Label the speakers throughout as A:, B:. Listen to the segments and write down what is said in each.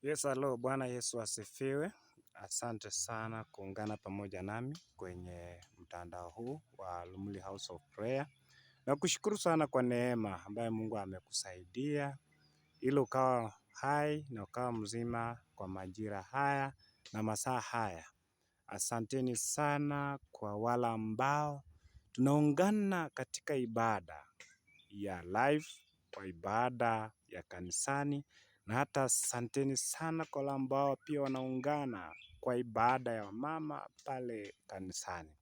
A: Yes, hello, Bwana Yesu asifiwe. Asante sana kuungana pamoja nami kwenye mtandao huu wa Lumuli House of Prayer. Na kushukuru sana kwa neema ambayo Mungu amekusaidia ili ukawa hai na ukawa mzima kwa majira haya na masaa haya. Asanteni sana kwa wale ambao tunaungana katika ibada ya live, kwa ibada ya kanisani, na hata asanteni sana kwa wale ambao pia wanaungana kwa ibada ya mama pale kanisani.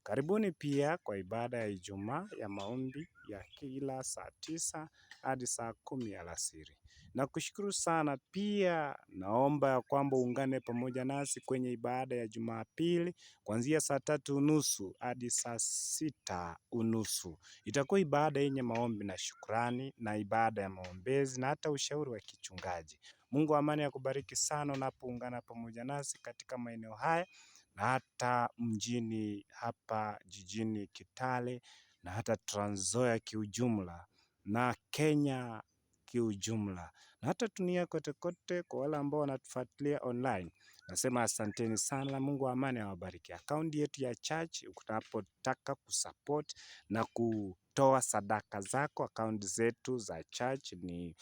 A: Karibuni pia kwa ibada ya Ijumaa ya maombi ya kila saa 9 hadi saa 10 alasiri. Na kushukuru sana pia, naomba ya kwamba ungane pamoja nasi kwenye ibada ya Jumapili kuanzia saa 3:30 hadi saa 6:30. Itakuwa ibada yenye maombi na shukrani na ibada ya maombezi na hata ushauri wa kichungaji. Mungu wa amani akubariki sana unapoungana pamoja nasi katika maeneo haya na hata mjini hapa jijini Kitale na hata Trans Nzoia kiujumla na Kenya kiujumla na hata dunia kote kote. Kwa wale ambao wanatufuatilia online, nasema asanteni sana. Mungu wa amani awabariki. Akaunti yetu ya church, unapotaka kusupport na kutoa sadaka zako, akaunti zetu za church ni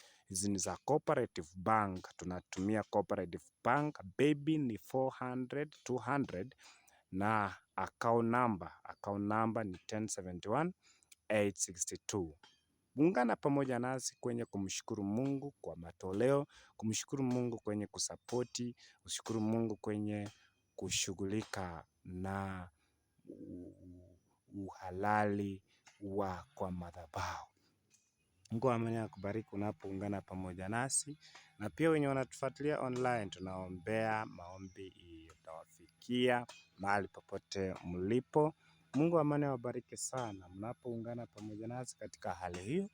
A: za Cooperative Bank. Tunatumia Cooperative Bank, baby ni 400-200 na account number ni 1071862. Ungana pamoja nasi kwenye kumshukuru Mungu kwa matoleo, kumshukuru Mungu kwenye kusapoti, kushukuru Mungu kwenye kushughulika na uhalali wa kwa madhabahu. Mungu wa amani akubariki unapoungana pamoja nasi, na pia wenye wanatufuatilia online, tunaombea maombi itawafikia mahali popote mlipo. Mungu wa amani awabariki sana mnapoungana pamoja nasi katika hali hiyo.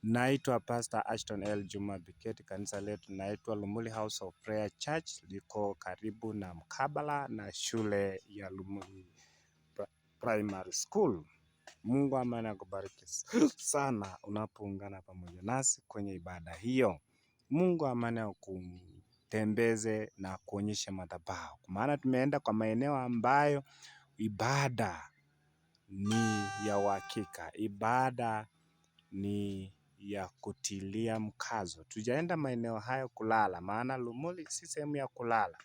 A: Naitwa Pastor Ashton L. Juma Biketi. Kanisa letu naitwa Lumuli House of Prayer Church, liko karibu na mkabala na shule ya Lumuli Primary School. Mungu wa amani akubariki sana unapoungana pamoja nasi kwenye ibada hiyo. Mungu wa amani akutembeze na kuonyesha madhabahu, kwa maana tumeenda kwa maeneo ambayo ibada ni ya uhakika, ibada ni ya kutilia mkazo. Tujaenda maeneo hayo kulala, maana Lumuli si sehemu ya kulala.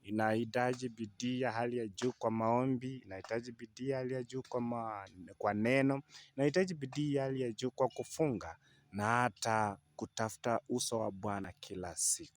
A: Inahitaji bidii ya hali ya juu kwa maombi, inahitaji bidii ya hali ya juu kwa neno, inahitaji bidii ya hali ya juu kwa kufunga na hata kutafuta uso wa Bwana kila siku.